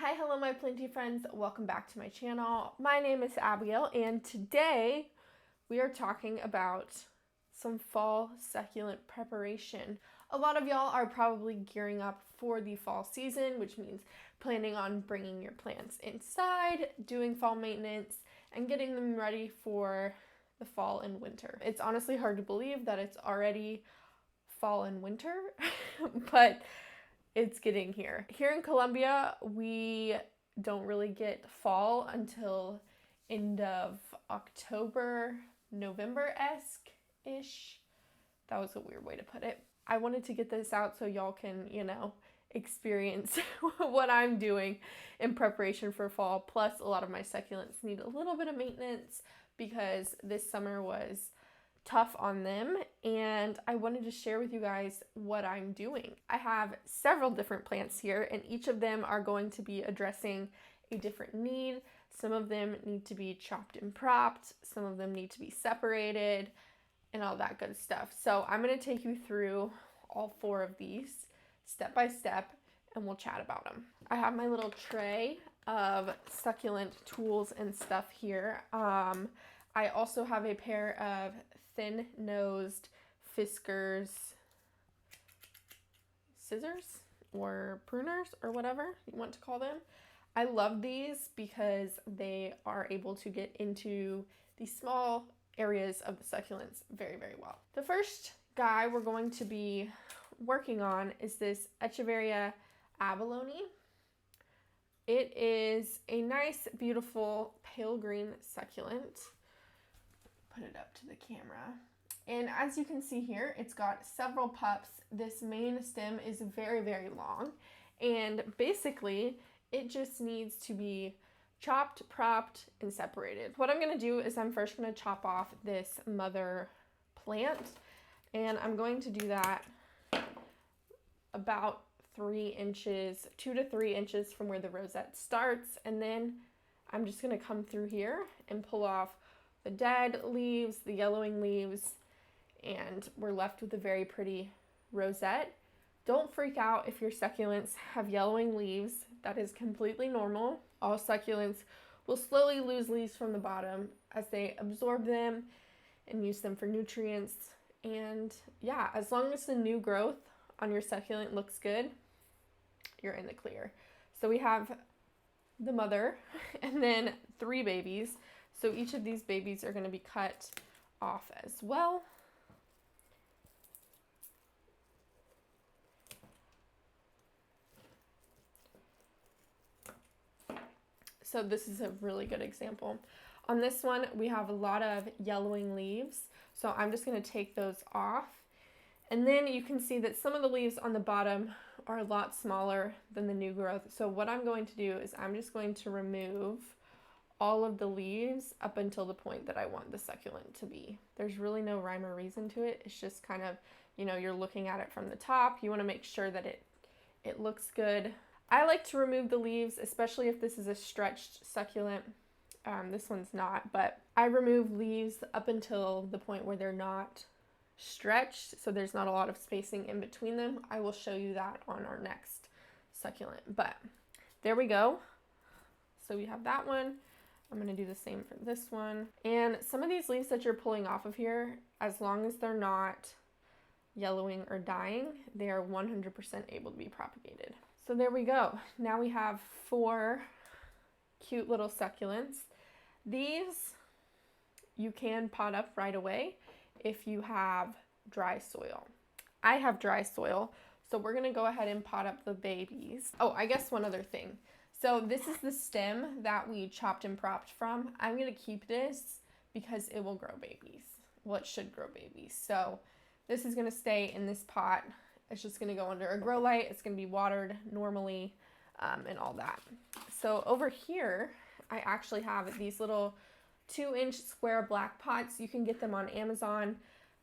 Hi, hello my planty friends. Welcome back to my channel. My name is Abigail and today we are talking about some fall succulent preparation. A lot of y'all are probably gearing up for the fall season, which means planning on bringing your plants inside, doing fall maintenance, and getting them ready for the fall and winter. It's honestly hard to believe that it's already fall and winter, but it's getting here. Here in Colombia, we don't really get fall until end of October, November-esque-ish. That was a weird way to put it. I wanted to get this out so y'all can, experience what I'm doing in preparation for fall. Plus, a lot of my succulents need a little bit of maintenance because this summer was tough on them, and I wanted to share with you guys what I'm doing. I have several different plants here, and each of them are going to be addressing a different need. Some of them need to be chopped and propped, some of them need to be separated, and all that good stuff. So I'm going to take you through all four of these step by step, and we'll chat about them. I have my little tray of succulent tools and stuff here. I also have a pair of thin-nosed Fiskars scissors or pruners or whatever you want to call them. I love these because they are able to get into the small areas of the succulents very, very well. The first guy we're going to be working on is this Echeveria Abalone. It is a nice, beautiful pale green succulent. Put it up to the camera. And as you can see here, it's got several pups. This main stem is very, very long. And basically, it just needs to be chopped, propped, and separated. What I'm gonna do is I'm first gonna chop off this mother plant. And I'm going to do that about 3 inches, 2 to 3 inches from where the rosette starts. And then I'm just gonna come through here and pull off the dead leaves, the yellowing leaves, and we're left with a very pretty rosette. Don't freak out if your succulents have yellowing leaves. That is completely normal. All succulents will slowly lose leaves from the bottom as they absorb them and use them for nutrients. And yeah, as long as the new growth on your succulent looks good, you're in the clear. So we have the mother and then 3 babies. So each of these babies are going to be cut off as well. So this is a really good example. On this one, we have a lot of yellowing leaves. So I'm just going to take those off. And then you can see that some of the leaves on the bottom are a lot smaller than the new growth. So what I'm going to do is I'm just going to remove all of the leaves up until the point that I want the succulent to be. There's really no rhyme or reason to it. It's just kind of, you're looking at it from the top. You want to make sure that it looks good. I like to remove the leaves, especially if this is a stretched succulent. This one's not, but I remove leaves up until the point where they're not stretched, so there's not a lot of spacing in between them. I will show you that on our next succulent, but there we go. So we have that one. I'm going to do the same for this one. And some of these leaves that you're pulling off of here, as long as they're not yellowing or dying, they are 100% able to be propagated. So there we go. Now we have 4 cute little succulents. These you can pot up right away if you have dry soil. I have dry soil, so we're going to go ahead and pot up the babies. Oh, I guess one other thing. So this is the stem that we chopped and propped from. I'm going to keep this because it will grow babies. Well, it should grow babies. So this is going to stay in this pot. It's just going to go under a grow light. It's going to be watered normally and all that. So over here, I actually have these little 2-inch square black pots. You can get them on Amazon,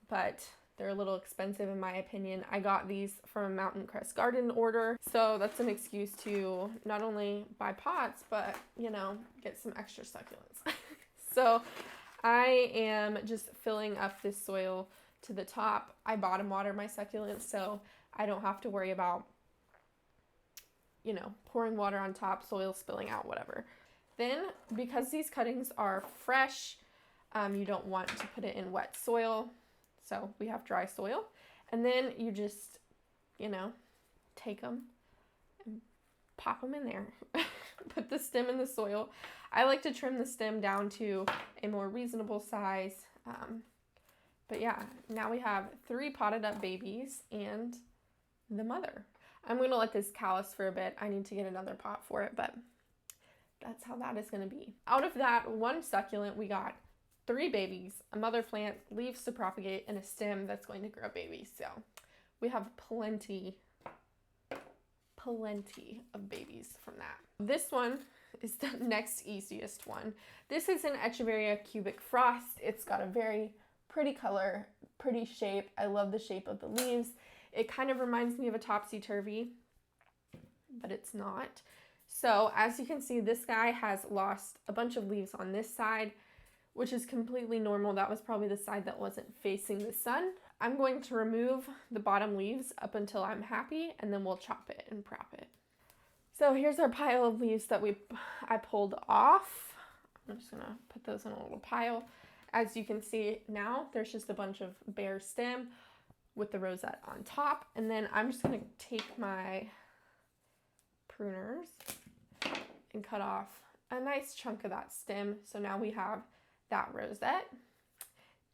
but they're a little expensive in my opinion. I got these from a Mountain Crest Garden order. So that's an excuse to not only buy pots, but, get some extra succulents. So I am just filling up this soil to the top. I bottom water my succulents, so I don't have to worry about you know, pouring water on top, soil spilling out, whatever. Then, because these cuttings are fresh, you don't want to put it in wet soil. So we have dry soil. And then you just, you know, take them and pop them in there. Put the stem in the soil. I like to trim the stem down to a more reasonable size. But yeah, now we have 3 potted up babies and the mother. I'm going to let this callus for a bit. I need to get another pot for it, but that's how that is going to be. Out of that 1 succulent, we got 3 babies, a mother plant, leaves to propagate, and a stem that's going to grow babies. So we have plenty of babies from that. This one is the next easiest one. This is an Echeveria cubic frost. It's got a very pretty color, pretty shape. I love the shape of the leaves. It kind of reminds me of a topsy-turvy, but it's not. So as you can see, this guy has lost a bunch of leaves on this side, which is completely normal. That was probably the side that wasn't facing the sun. I'm going to remove the bottom leaves up until I'm happy, and then we'll chop it and prop it. So here's our pile of leaves that I pulled off. I'm just gonna put those in a little pile. As you can see now, there's just a bunch of bare stem with the rosette on top. And then I'm just gonna take my pruners and cut off a nice chunk of that stem. So now we have that rosette.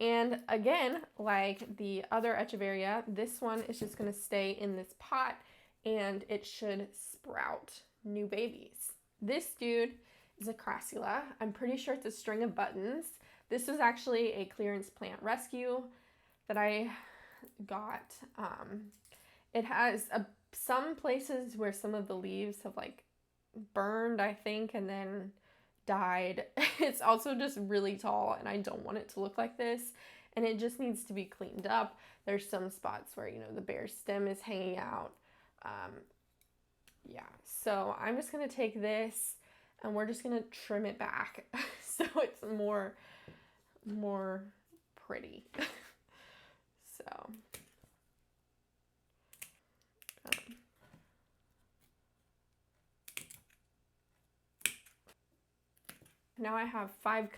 And again, like the other Echeveria, this one is just gonna stay in this pot and it should sprout new babies. This dude is a Crassula. I'm pretty sure it's a string of buttons. This was actually a clearance plant rescue that I got. It has some places where some of the leaves have like burned, I think, and then died. It's also just really tall and I don't want it to look like this, and it just needs to be cleaned up. There's some spots where, you know, the bare stem is hanging out. Yeah, so I'm just gonna take this and we're just gonna trim it back so it's more pretty. So now I have 5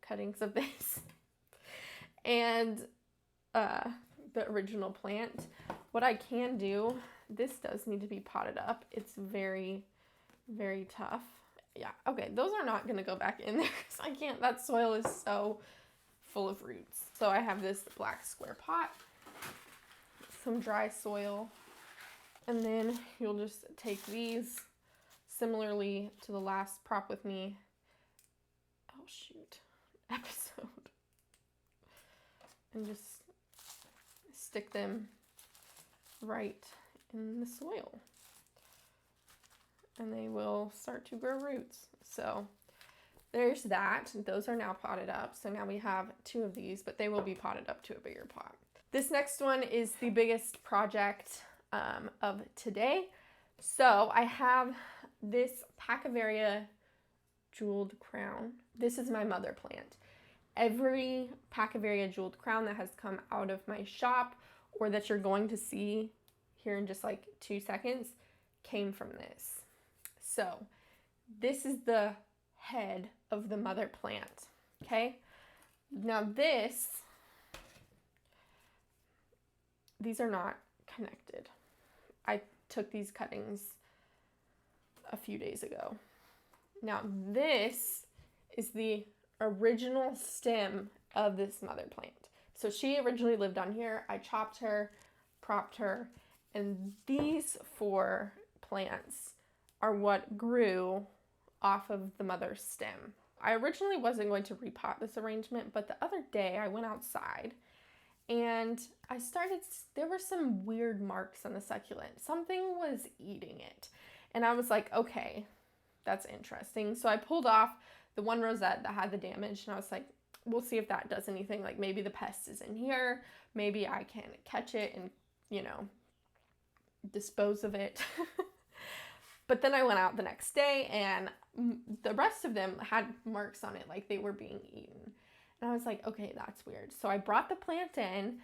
cuttings of this and the original plant. What I can do, this does need to be potted up. It's very, very tough. Yeah, okay, those are not gonna go back in there because I can't, that soil is so full of roots. So I have this black square pot, some dry soil, and then you'll just take these similarly to the last prop with me. Oh shoot, episode. And just stick them right in the soil. And they will start to grow roots. So there's that. Those are now potted up. So now we have 2 of these, but they will be potted up to a bigger pot. This next one is the biggest project of today. So I have this Paccaveria jeweled crown. This is my mother plant. Every Paccaveria jeweled crown that has come out of my shop or that you're going to see here in just like 2 seconds came from this. So this is the head of the mother plant, okay? Now these are not connected. I took these cuttings a few days ago. Now this is the original stem of this mother plant. So she originally lived on here. I chopped her, propped her, and these 4 plants are what grew off of the mother's stem. I originally wasn't going to repot this arrangement, but the other day I went outside and there were some weird marks on the succulent. Something was eating it. And I was like, okay, that's interesting. So I pulled off the one rosette that had the damage and I was like, we'll see if that does anything. Like maybe the pest is in here. Maybe I can catch it and, you know, dispose of it. But then I went out the next day and the rest of them had marks on it like they were being eaten. And I was like, okay, that's weird. So I brought the plant in.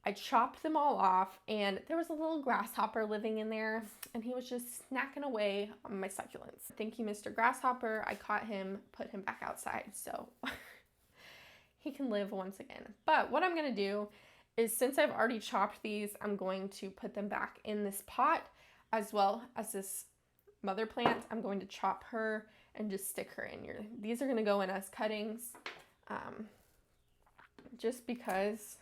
I chopped them all off, and there was a little grasshopper living in there, and he was just snacking away on my succulents. Thank you, Mr. Grasshopper. I caught him, put him back outside, so he can live once again. But what I'm gonna do is, since I've already chopped these, I'm going to put them back in this pot, as well as this mother plant. I'm going to chop her and just stick her in here. These are gonna go in as cuttings, just because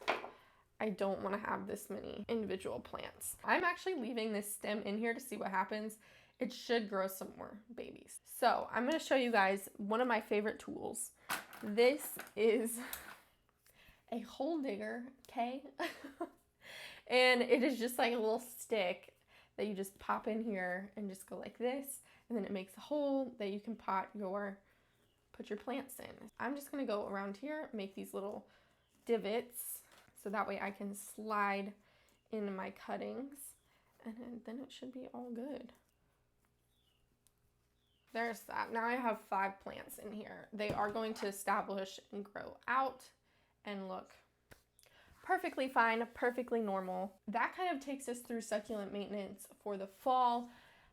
I don't want to have this many individual plants. I'm actually leaving this stem in here to see what happens. It should grow some more babies. So I'm going to show you guys one of my favorite tools. This is a hole digger, okay? And it is just like a little stick that you just pop in here and just go like this. And then it makes a hole that you can put your plants in. I'm just going to go around here, make these little divots, so that way I can slide in my cuttings, and then it should be all good. There's that. Now I have 5 plants in here. They are going to establish and grow out and look perfectly fine, perfectly normal. That kind of takes us through succulent maintenance for the fall.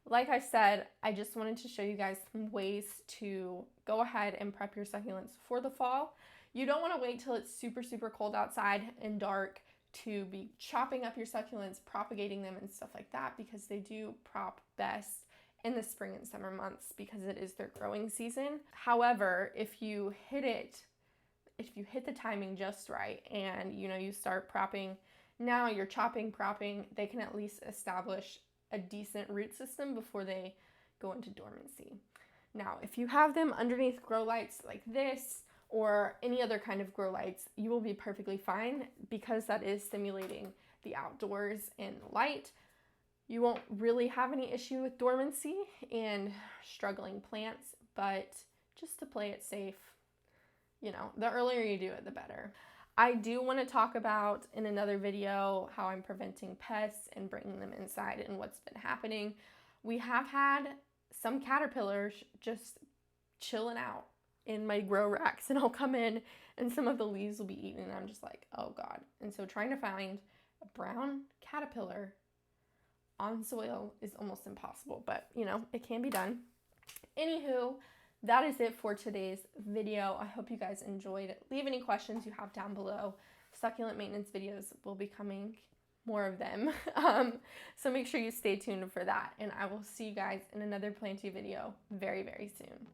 Like I said, I just wanted to show you guys some ways to go ahead and prep your succulents for the fall. You don't want to wait till it's super, super cold outside and dark to be chopping up your succulents, propagating them and stuff like that, because they do prop best in the spring and summer months because it is their growing season. However, if you hit the timing just right and you start propping, now you're chopping, propping, they can at least establish a decent root system before they go into dormancy. Now, if you have them underneath grow lights like this, or any other kind of grow lights, you will be perfectly fine because that is simulating the outdoors and light. You won't really have any issue with dormancy and struggling plants, but just to play it safe, the earlier you do it, the better. I do want to talk about in another video how I'm preventing pests and bringing them inside and what's been happening. We have had some caterpillars just chilling out in my grow racks, and I'll come in and some of the leaves will be eaten, and I'm just like, oh God. And so trying to find a brown caterpillar on soil is almost impossible, but it can be done. Anywho, that is it for today's video. I hope you guys enjoyed it. Leave any questions you have down below. Succulent maintenance videos will be coming, more of them. So make sure you stay tuned for that, and I will see you guys in another planty video very, very soon.